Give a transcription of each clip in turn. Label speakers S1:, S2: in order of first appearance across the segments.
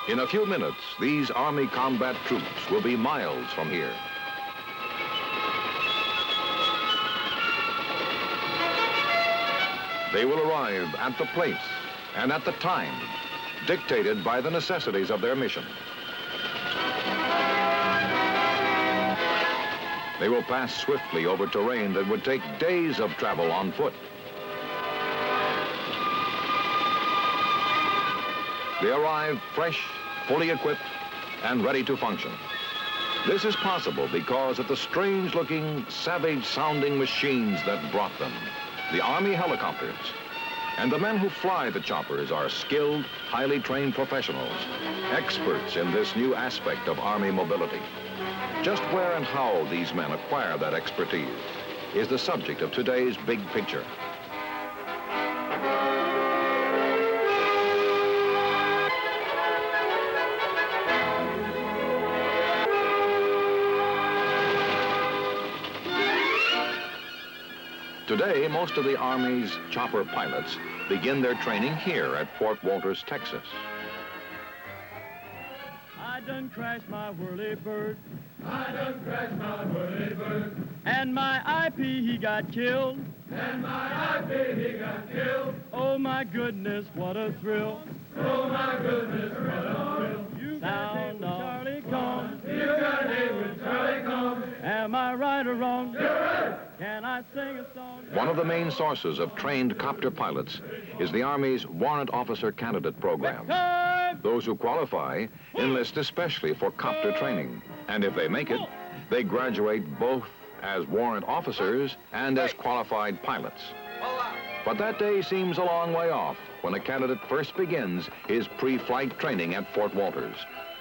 S1: In a few minutes, these Army combat troops will be miles from here. They will arrive at the place and at the time dictated by the necessities of their mission. They will pass swiftly over terrain that would take days of travel on foot. They arrive fresh, fully equipped, and ready to function. This is possible because of the strange-looking, savage-sounding machines that brought them, the Army helicopters. And the men who fly the choppers are skilled, highly trained professionals, experts in this new aspect of Army mobility. Just where and how these men acquire that expertise is the subject of today's Big Picture. Today, most of the Army's chopper pilots begin their training here at Fort Walters, Texas.
S2: I done crashed my whirlybird.
S3: I done crashed my whirlybird.
S2: And my IP, he got killed.
S3: And my IP, he got killed.
S2: Oh, my goodness, what a thrill.
S3: Oh, my goodness, what a thrill.
S2: You sound of Charlie Combs.
S3: You got hit with Charlie Combs.
S2: Am I right or wrong?
S3: You're right.
S2: Can I sing a song?
S1: One of the main sources of trained copter pilots is the Army's Warrant Officer Candidate Program. Those who qualify enlist especially for copter training. And if they make it, they graduate both as warrant officers and as qualified pilots. But that day seems a long way off when a candidate first begins his pre-flight training at Fort Walters.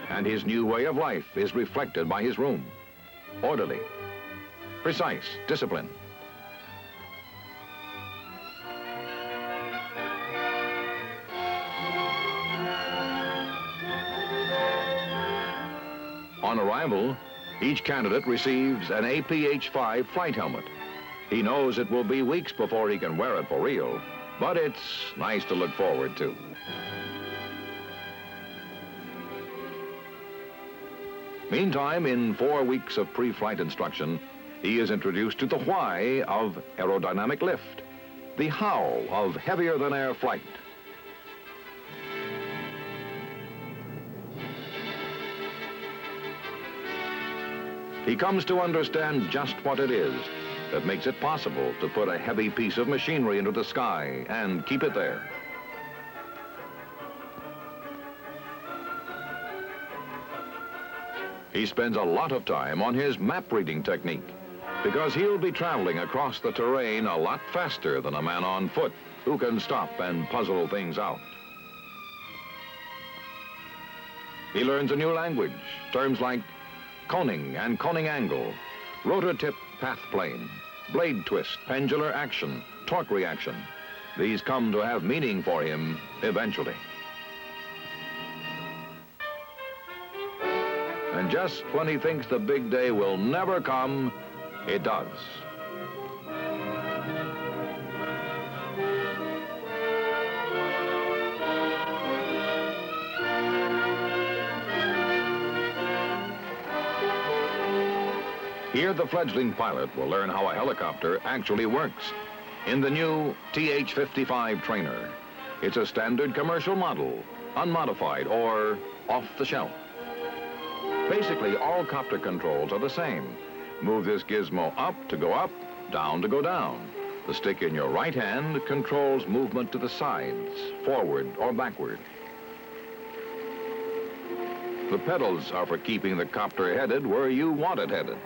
S1: And his new way of life is reflected by his room. Orderly, precise, discipline. On arrival, each candidate receives an APH-5 flight helmet. He knows it will be weeks before he can wear it for real, but it's nice to look forward to. Meantime, in 4 weeks of pre-flight instruction, he is introduced to the why of aerodynamic lift, the how of heavier-than-air flight. He comes to understand just what it is that makes it possible to put a heavy piece of machinery into the sky and keep it there. He spends a lot of time on his map reading technique because he'll be traveling across the terrain a lot faster than a man on foot who can stop and puzzle things out. He learns a new language, terms like coning and coning angle, rotor tip path plane, blade twist, pendular action, torque reaction. These come to have meaning for him eventually. And just when he thinks the big day will never come, it does. Here, the fledgling pilot will learn how a helicopter actually works in the new TH-55 trainer. It's a standard commercial model, unmodified or off the shelf. Basically, all copter controls are the same. Move this gizmo up to go up, down to go down. The stick in your right hand controls movement to the sides, forward or backward. The pedals are for keeping the copter headed where you want it headed.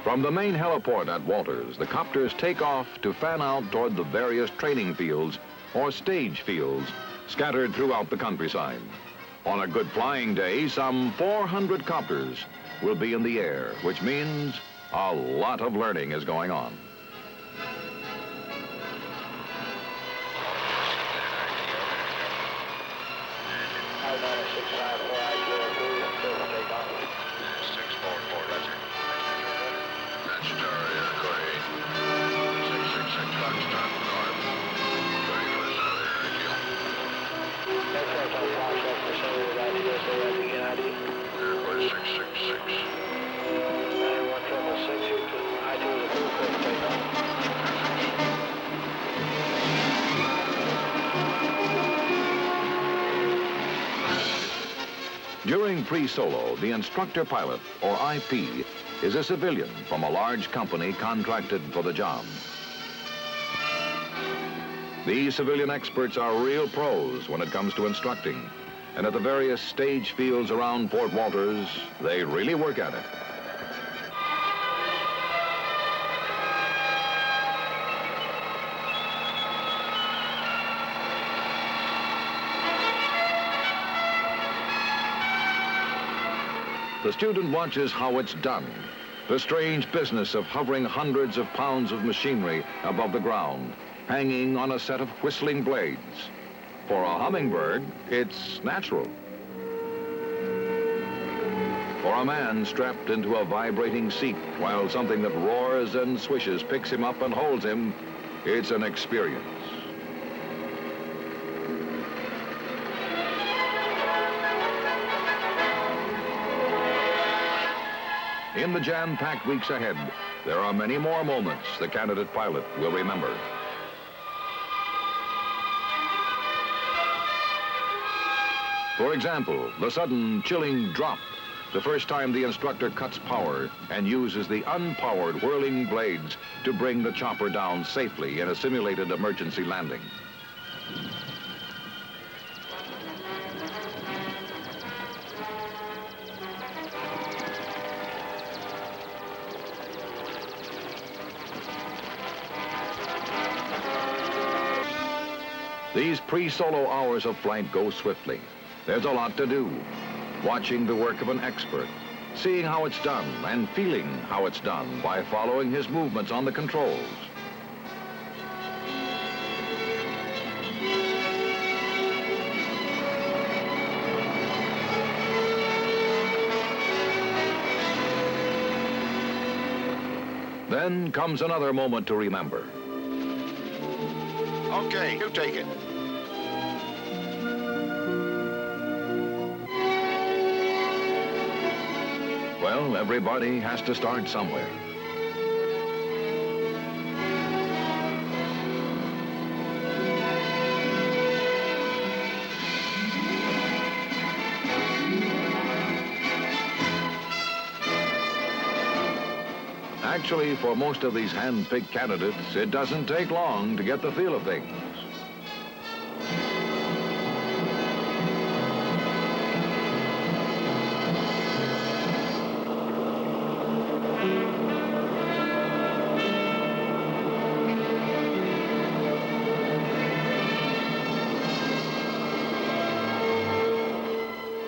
S1: From the main heliport at Walters, the copters take off to fan out toward the various training fields or stage fields scattered throughout the countryside. On a good flying day, some 400 copters will be in the air, which means a lot of learning is going on.
S4: 644, roger. That's Star Air, go ahead. 666 Foxtrot North. Ready for the cellular radio. Airport 666.
S1: During pre-solo, the instructor pilot, or IP, is a civilian from a large company contracted for the job. These civilian experts are real pros when it comes to instructing, and at the various stage fields around Fort Walters, they really work at it. The student watches how it's done, the strange business of hovering hundreds of pounds of machinery above the ground, hanging on a set of whistling blades. For a hummingbird, it's natural. For a man strapped into a vibrating seat while something that roars and swishes picks him up and holds him, it's an experience. In the jam-packed weeks ahead, there are many more moments the candidate pilot will remember. For example, the sudden chilling drop, the first time the instructor cuts power and uses the unpowered whirling blades to bring the chopper down safely in a simulated emergency landing. These pre-solo hours of flight go swiftly. There's a lot to do. Watching the work of an expert, seeing how it's done, and feeling how it's done by following his movements on the controls. Then comes another moment to remember.
S4: Okay, you take it.
S1: Well, everybody has to start somewhere. Actually, for most of these hand-picked candidates, it doesn't take long to get the feel of things.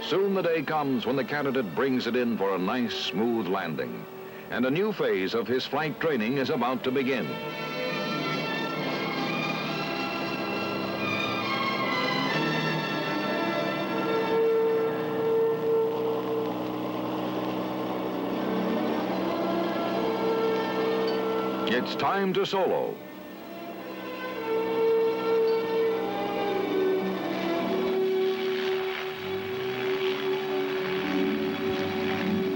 S1: Soon the day comes when the candidate brings it in for a nice, smooth landing. And a new phase of his flight training is about to begin. It's time to solo.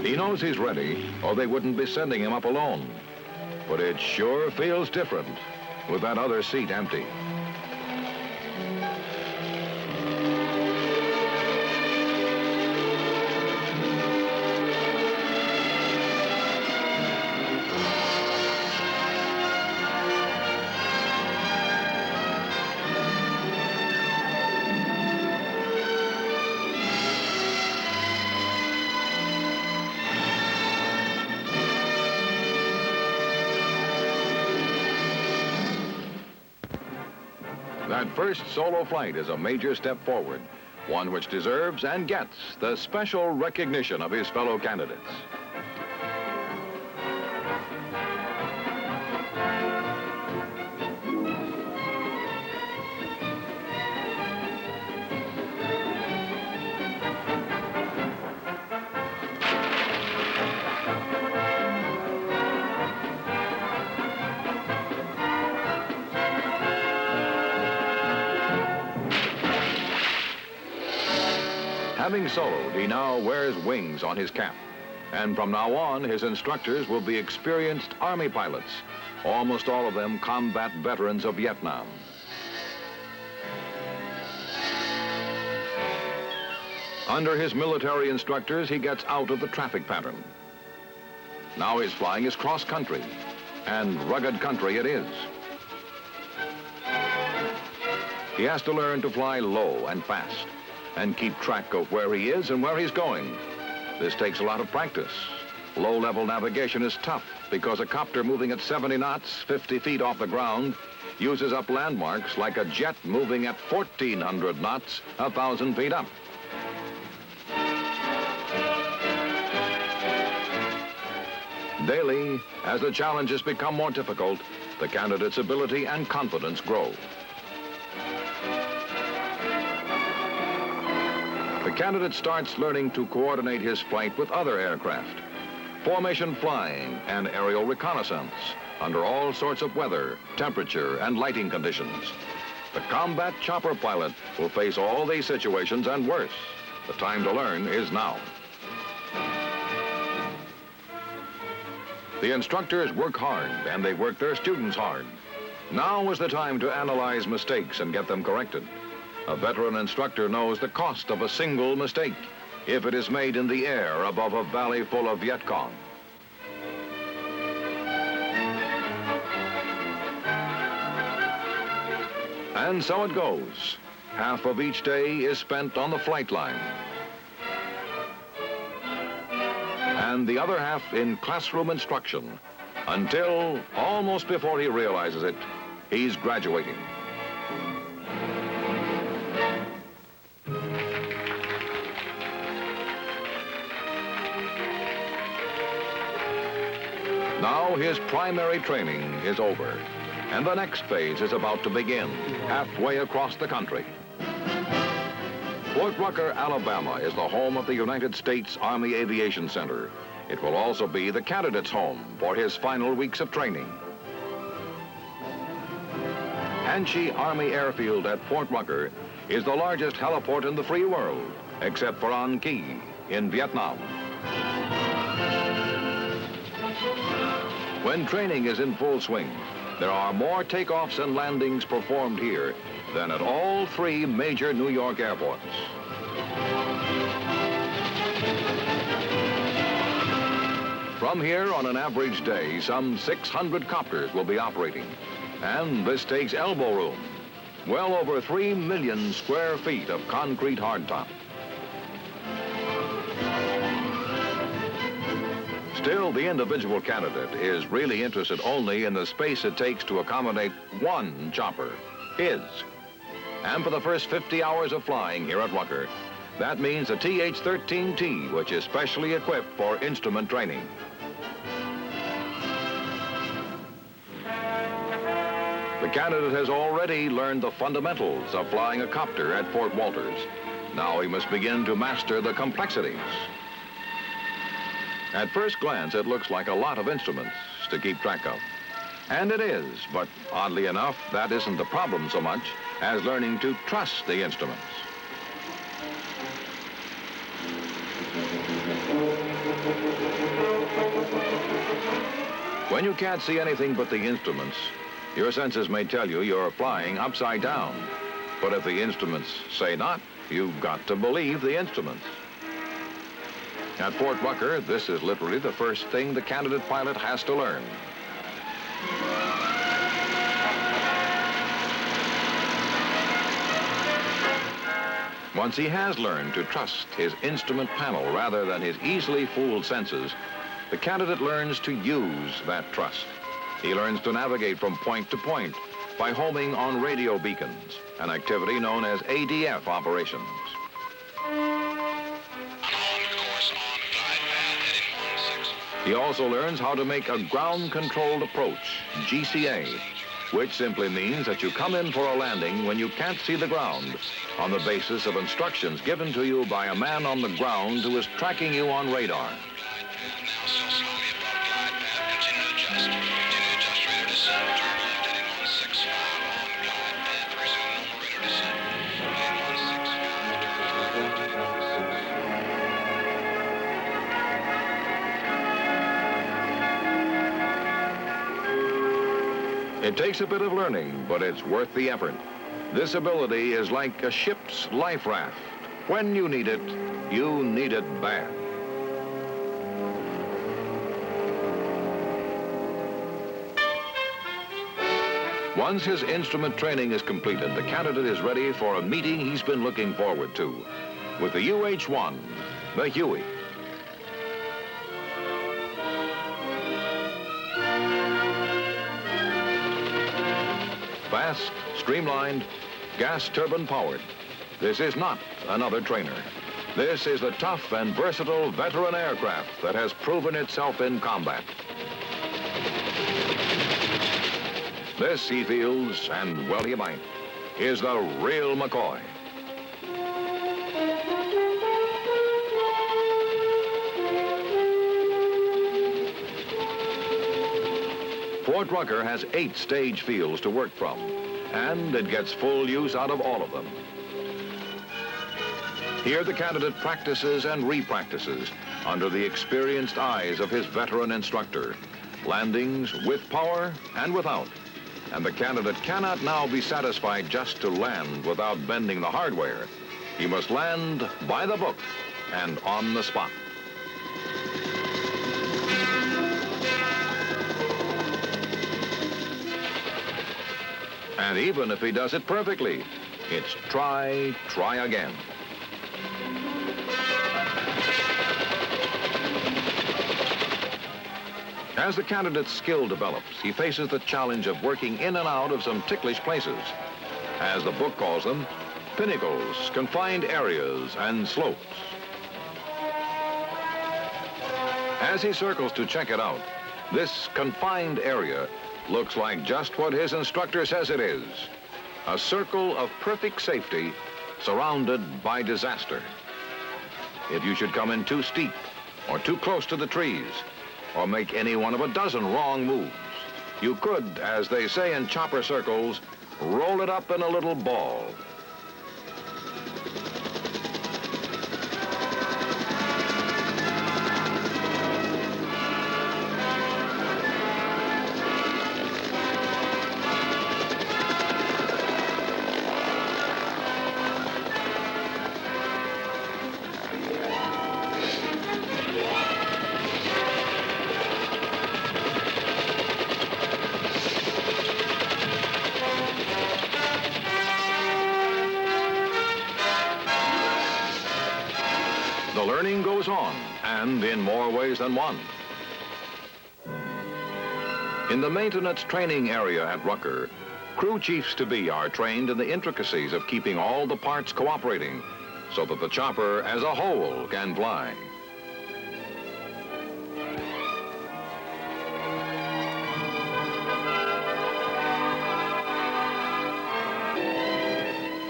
S1: He knows he's ready, or they wouldn't be sending him up alone. But it sure feels different with that other seat empty. That first solo flight is a major step forward, one which deserves and gets the special recognition of his fellow candidates. Having soloed, he now wears wings on his cap. And from now on, his instructors will be experienced Army pilots, almost all of them combat veterans of Vietnam. Under his military instructors, he gets out of the traffic pattern. Now his flying is cross-country, and rugged country it is. He has to learn to fly low and fast, and keep track of where he is and where he's going. This takes a lot of practice. Low-level navigation is tough because a copter moving at 70 knots, 50 feet off the ground, uses up landmarks like a jet moving at 1,400 knots, 1,000 feet up. Daily, as the challenges become more difficult, the candidate's ability and confidence grow. The candidate starts learning to coordinate his flight with other aircraft, formation flying and aerial reconnaissance under all sorts of weather, temperature, and lighting conditions. The combat chopper pilot will face all these situations and worse. The time to learn is now. The instructors work hard, and they work their students hard. Now is the time to analyze mistakes and get them corrected. A veteran instructor knows the cost of a single mistake if it is made in the air above a valley full of Viet Cong. And so it goes. Half of each day is spent on the flight line, and the other half in classroom instruction, until, almost before he realizes it, he's graduating. Now his primary training is over, and the next phase is about to begin, halfway across the country. Fort Rucker, Alabama is the home of the United States Army Aviation Center. It will also be the candidate's home for his final weeks of training. Hanchi Army Airfield at Fort Rucker is the largest heliport in the free world, except for An Quy in Vietnam. When training is in full swing, there are more takeoffs and landings performed here than at all three major New York airports. From here, on an average day, some 600 copters will be operating. And this takes elbow room. Well over 3 million square feet of concrete hardtop. Still, the individual candidate is really interested only in the space it takes to accommodate one chopper, his. And for the first 50 hours of flying here at Rucker, that means a TH-13T, which is specially equipped for instrument training. The candidate has already learned the fundamentals of flying a copter at Fort Walters. Now he must begin to master the complexities. At first glance, it looks like a lot of instruments to keep track of. And it is, but oddly enough, that isn't the problem so much as learning to trust the instruments. When you can't see anything but the instruments, your senses may tell you you're flying upside down. But if the instruments say not, you've got to believe the instruments. At Fort Rucker, this is literally the first thing the candidate pilot has to learn. Once he has learned to trust his instrument panel rather than his easily fooled senses, the candidate learns to use that trust. He learns to navigate from point to point by homing on radio beacons, an activity known as ADF operations. He also learns how to make a ground-controlled approach, GCA, which simply means that you come in for a landing when you can't see the ground on the basis of instructions given to you by a man on the ground who is tracking you on radar. It takes a bit of learning, but it's worth the effort. This ability is like a ship's life raft. When you need it bad. Once his instrument training is completed, the candidate is ready for a meeting he's been looking forward to with the UH-1, the Huey. Fast, streamlined, gas turbine powered. This is not another trainer. This is the tough and versatile veteran aircraft that has proven itself in combat. This, he feels, and well he might, is the real McCoy. Fort Rucker has 8 stage fields to work from, and it gets full use out of all of them. Here the candidate practices and repractices under the experienced eyes of his veteran instructor. Landings with power and without. And the candidate cannot now be satisfied just to land without bending the hardware. He must land by the book and on the spot. And even if he does it perfectly, it's try again. As the candidate's skill develops, he faces the challenge of working in and out of some ticklish places. As the book calls them, pinnacles, confined areas, and slopes. As he circles to check it out, this confined area looks like just what his instructor says it is. A circle of perfect safety surrounded by disaster. If you should come in too steep or too close to the trees, or make any one of a dozen wrong moves, you could, as they say in chopper circles, roll it up in a little ball. The learning goes on, and in more ways than one. In the maintenance training area at Rucker, crew chiefs-to-be are trained in the intricacies of keeping all the parts cooperating so that the chopper as a whole can fly.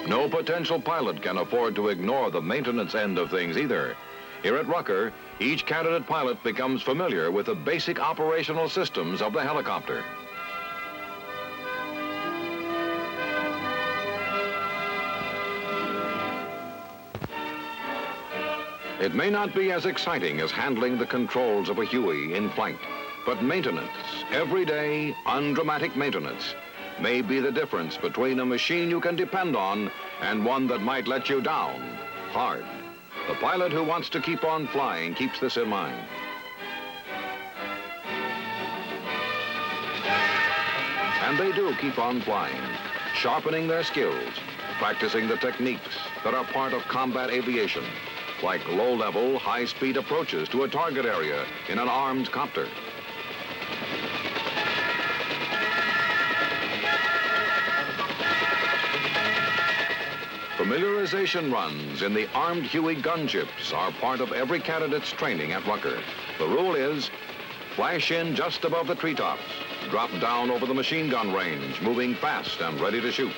S1: No potential pilot can afford to ignore the maintenance end of things either. Here at Rucker, each candidate pilot becomes familiar with the basic operational systems of the helicopter. It may not be as exciting as handling the controls of a Huey in flight, but maintenance, everyday, undramatic maintenance, may be the difference between a machine you can depend on and one that might let you down hard. The pilot who wants to keep on flying keeps this in mind. And they do keep on flying, sharpening their skills, practicing the techniques that are part of combat aviation, like low-level, high-speed approaches to a target area in an armed copter. Familiarization runs in the armed Huey gunships are part of every candidate's training at Rucker. The rule is, flash in just above the treetops, drop down over the machine gun range, moving fast and ready to shoot.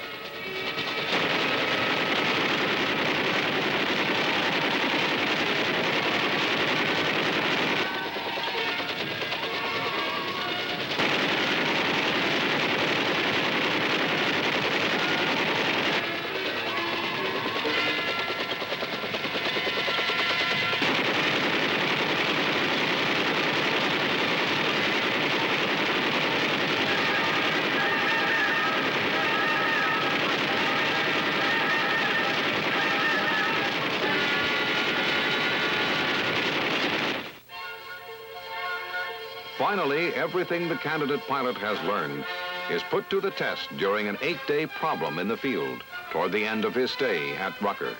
S1: Finally, everything the candidate pilot has learned is put to the test during an 8-day problem in the field toward the end of his stay at Rucker.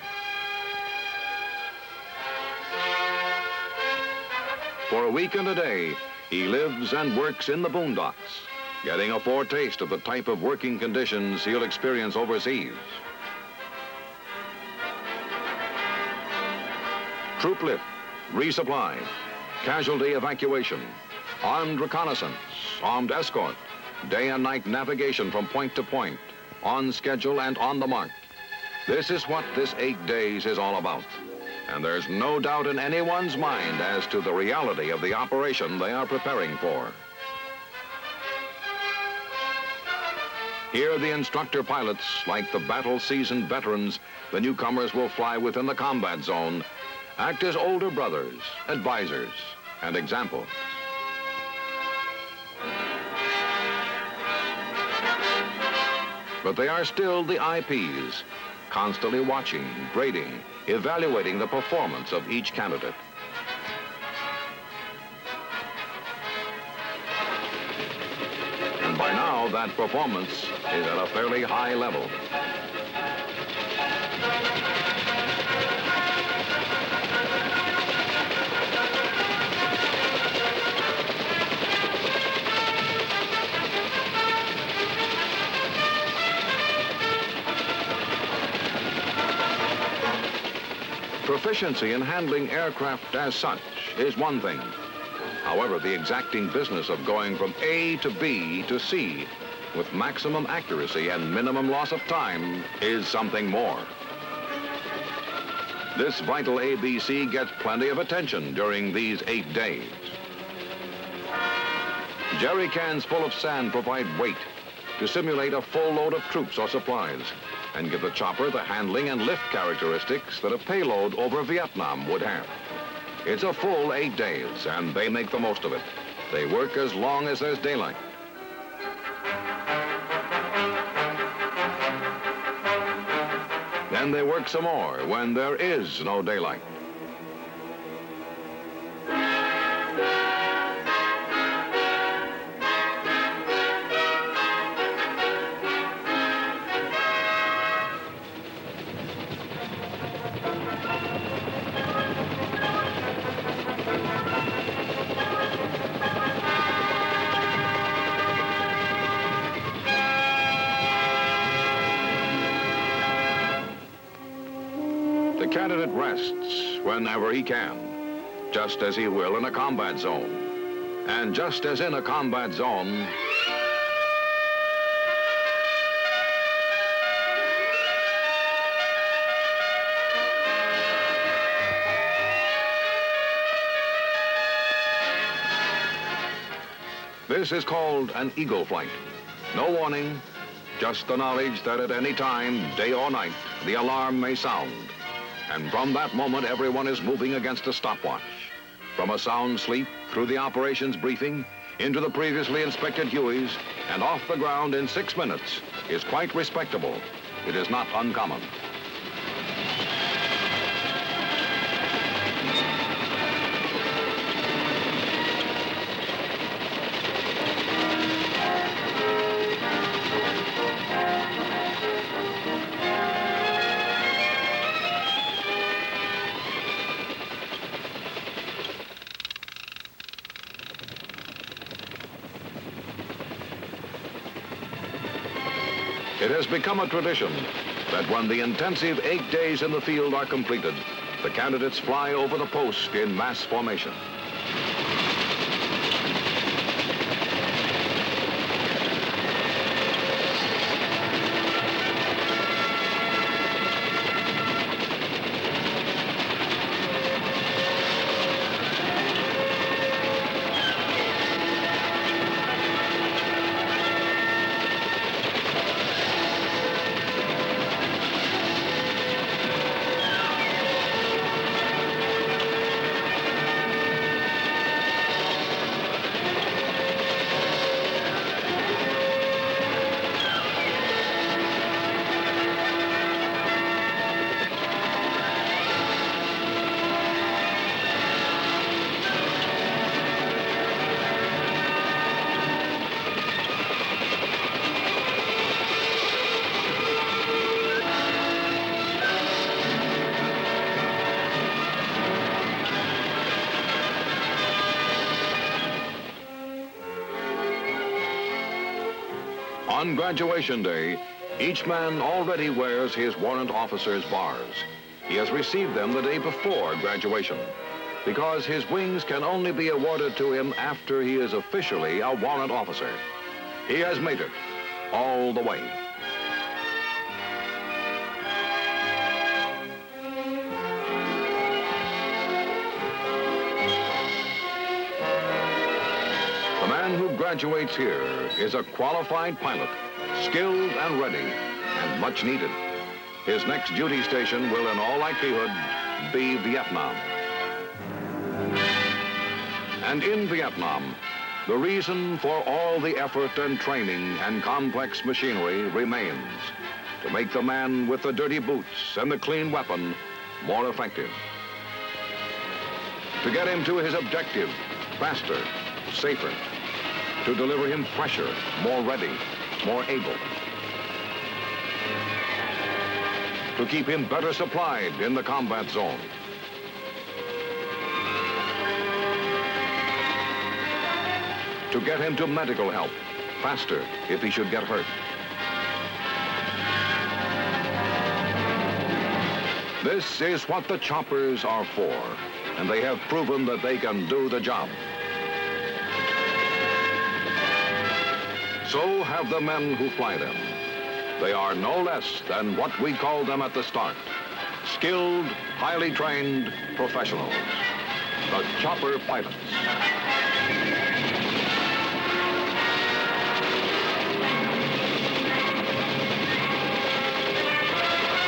S1: For a week and a day, he lives and works in the boondocks, getting a foretaste of the type of working conditions he'll experience overseas. Troop lift, resupply, casualty evacuation, armed reconnaissance, armed escort, day and night navigation from point to point, on schedule and on the mark. This is what this 8 days is all about. And there's no doubt in anyone's mind as to the reality of the operation they are preparing for. Here, the instructor pilots, like the battle-seasoned veterans the newcomers will fly within the combat zone, act as older brothers, advisors, and examples. But they are still the IPs, constantly watching, grading, evaluating the performance of each candidate. And by now, that performance is at a fairly high level. Proficiency in handling aircraft as such is one thing. However, the exacting business of going from A to B to C with maximum accuracy and minimum loss of time is something more. This vital ABC gets plenty of attention during these 8 days. Jerry cans full of sand provide weight to simulate a full load of troops or supplies and give the chopper the handling and lift characteristics that a payload over Vietnam would have. It's a full 8 days, and they make the most of it. They work as long as there's daylight. Then they work some more when there is no daylight. The candidate rests whenever he can, just as he will in a combat zone. And just as in a combat zone, this is called an eagle flight. No warning, just the knowledge that at any time, day or night, the alarm may sound. And from that moment, everyone is moving against a stopwatch. From a sound sleep, through the operations briefing, into the previously inspected Hueys, and off the ground in 6 minutes is quite respectable. It is not uncommon. It has become a tradition that when the intensive 8 days in the field are completed, the candidates fly over the post in mass formation. On graduation day, each man already wears his warrant officer's bars. He has received them the day before graduation, because his wings can only be awarded to him after he is officially a warrant officer. He has made it all the way. The man who graduates here is a qualified pilot, skilled and ready, and much needed. His next duty station will, in all likelihood, be Vietnam. And in Vietnam, the reason for all the effort and training and complex machinery remains: to make the man with the dirty boots and the clean weapon more effective. To get him to his objective faster, safer. To deliver him fresher, more ready, more able. To keep him better supplied in the combat zone. To get him to medical help faster if he should get hurt. This is what the choppers are for, and they have proven that they can do the job. So have the men who fly them. They are no less than what we called them at the start: skilled, highly trained professionals, the chopper pilots.